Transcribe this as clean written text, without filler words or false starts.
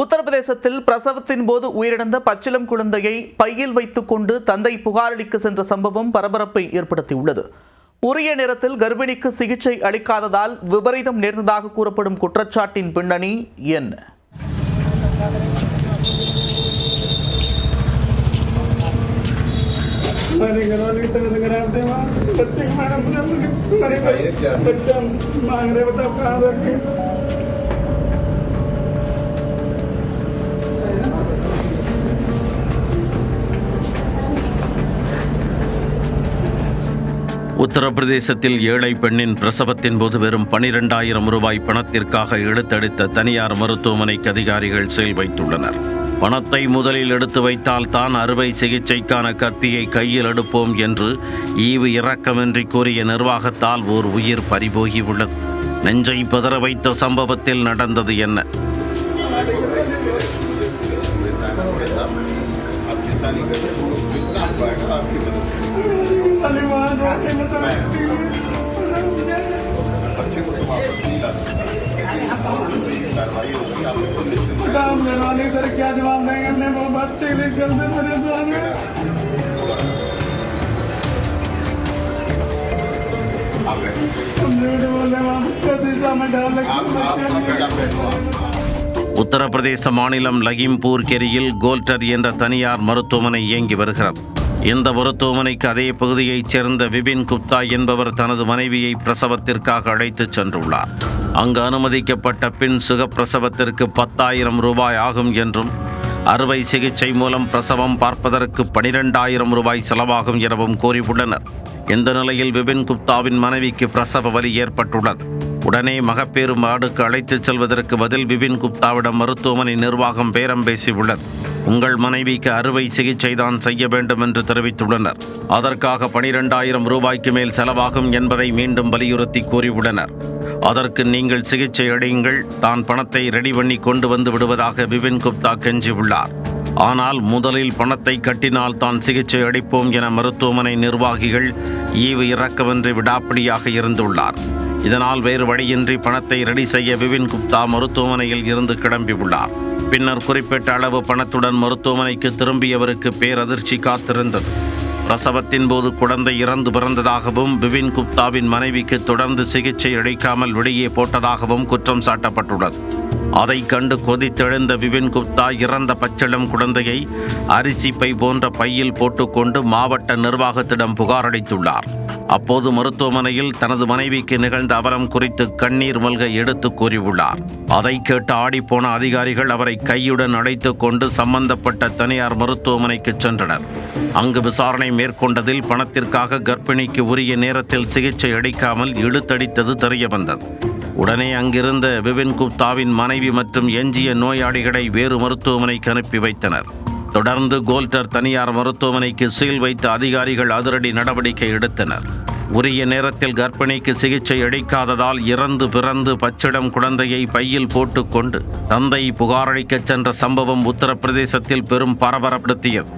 உத்தரப்பிரதேசத்தில் பிரசவத்தின் போது உயிரிழந்த பச்சிளம் குழந்தையை பையில் வைத்துக் கொண்டு தந்தை புகாரளிக்க சென்ற சம்பவம் பரபரப்பை ஏற்படுத்தியுள்ளது. உரிய நேரத்தில் கர்ப்பிணிக்கு சிகிச்சை அளிக்காததால் விபரீதம் நேர்ந்ததாக கூறப்படும் குற்றச்சாட்டின் பின்னணி என்ன? உத்தரப்பிரதேசத்தில் ஏழை பெண்ணின் பிரசவத்தின் போது வெறும் 12,000 ரூபாய் பணத்திற்காக இழுத்தடித்த தனியார் மருத்துவமனைக்கு அதிகாரிகள் சீல் வைத்துள்ளனர். பணத்தை முதலில் எடுத்து வைத்தால் தான் அறுவை சிகிச்சைக்கான கத்தியை கையில் எடுப்போம் என்று ஈவு இரக்கமின்றி கூறிய நிர்வாகத்தால் ஓர் உயிர் பறிபோகியுள்ளது. நெஞ்சை பதற வைத்த சம்பவத்தில் நடந்தது என்ன? सर क्या जवाब देंगे? हमने वो बच्चे लेकर मेरे सामने உத்தரப்பிரதேச மாநிலம் லகிம்பூர் கெரியில் கோல்டர் என்ற தனியார் மருத்துவமனை இயங்கி வருகிறது. இந்த மருத்துவமனைக்கு அதே பகுதியைச் சேர்ந்த விபின் குப்தா என்பவர் தனது மனைவியை பிரசவத்திற்காக அழைத்துச் சென்றுள்ளார். அங்கு அனுமதிக்கப்பட்ட பின் சுகப்பிரசவத்திற்கு 10,000 ரூபாய் ஆகும் என்றும் அறுவை சிகிச்சை மூலம் பிரசவம் பார்ப்பதற்கு 12,000 ரூபாய் செலவாகும் எனவும் கூறியுள்ளனர். இந்த நிலையில் விபின் குப்தாவின் மனைவிக்கு பிரசவ வலி ஏற்பட்டுள்ளது. உடனே மகப்பேறு வார்டுக்கு அழைத்துச் செல்வதற்கு பதில் விபின் குப்தாவிடம் மருத்துவமனை நிர்வாகம் பேரம் பேசியுள்ளது. உங்கள் மனைவிக்கு அறுவை சிகிச்சை தான் செய்ய வேண்டும் என்று தெரிவித்துள்ளனர். அதற்காக 12,000 ரூபாய்க்கு மேல் செலவாகும் என்பதை மீண்டும் வலியுறுத்தி கூறியுள்ளனர். அதற்கு நீங்கள் சிகிச்சை அடையுங்கள், தான் பணத்தை ரெடி பண்ணி கொண்டு வந்து விடுவதாக விபின் குப்தா கெஞ்சியுள்ளார். ஆனால் முதலில் பணத்தை கட்டினால் தான் சிகிச்சை அளிப்போம் என மருத்துவமனை நிர்வாகிகள் ஈவு இரக்கமின்றி விடாப்பிடியாக இருந்துள்ளார். இதனால் வேறு வழியின்றி பணத்தை ரெடி செய்ய விபின் குப்தா மருத்துவமனையில் இருந்து கிளம்பியுள்ளார். பின்னர் குறிப்பிட்ட அளவு பணத்துடன் மருத்துவமனைக்கு திரும்பியவருக்கு பேரதிர்ச்சி காத்திருந்தது. பிரசவத்தின் போது குழந்தை இறந்து பிறந்ததாகவும் விபின் குப்தாவின் மனைவிக்கு தொடர்ந்து சிகிச்சை அளிக்காமல் வெளியே போட்டதாகவும் குற்றம் சாட்டப்பட்டுள்ளது. அதை கண்டு கொதித்தெழுந்த விபின் குப்தா இறந்த பச்சிளம் குழந்தையை அரிசி பை போன்ற பையில் போட்டுக்கொண்டு மாவட்ட நிர்வாகத்திடம் புகார் அளித்துள்ளார். அப்போது மருத்துவமனையில் தனது மனைவிக்கு நிகழ்ந்த அவலம் குறித்து கண்ணீர் மல்க எடுத்து கூறியுள்ளார். அதை கேட்டு ஆடிப்போன அதிகாரிகள் அவரை கையுடன் அழைத்து கொண்டு சம்பந்தப்பட்ட தனியார் மருத்துவமனைக்கு சென்றனர். அங்கு விசாரணை மேற்கொண்டதில் பணத்திற்காக கர்ப்பிணிக்கு உரிய நேரத்தில் சிகிச்சை அளிக்காமல் இழுத்தடித்தது தெரியவந்தது. உடனே அங்கிருந்த விபின் குப்தாவின் மனைவி மற்றும் எஞ்சிய நோயாளிகளை வேறு மருத்துவமனைக்கு அனுப்பி வைத்தனர். தொடர்ந்து கோல்டர் தனியார் மருத்துவமனைக்கு சீல் வைத்த அதிகாரிகள் அதிரடி நடவடிக்கை எடுத்தனர். உரிய நேரத்தில் கர்ப்பிணிக்கு சிகிச்சை அளிக்காததால் இறந்து பிறந்து பச்சிளம் குழந்தையை பையில் போட்டுக்கொண்டு தந்தை புகாரளிக்கச் சென்ற சம்பவம் உத்தரப்பிரதேசத்தில் பெரும் பரபரப்படுத்தியது.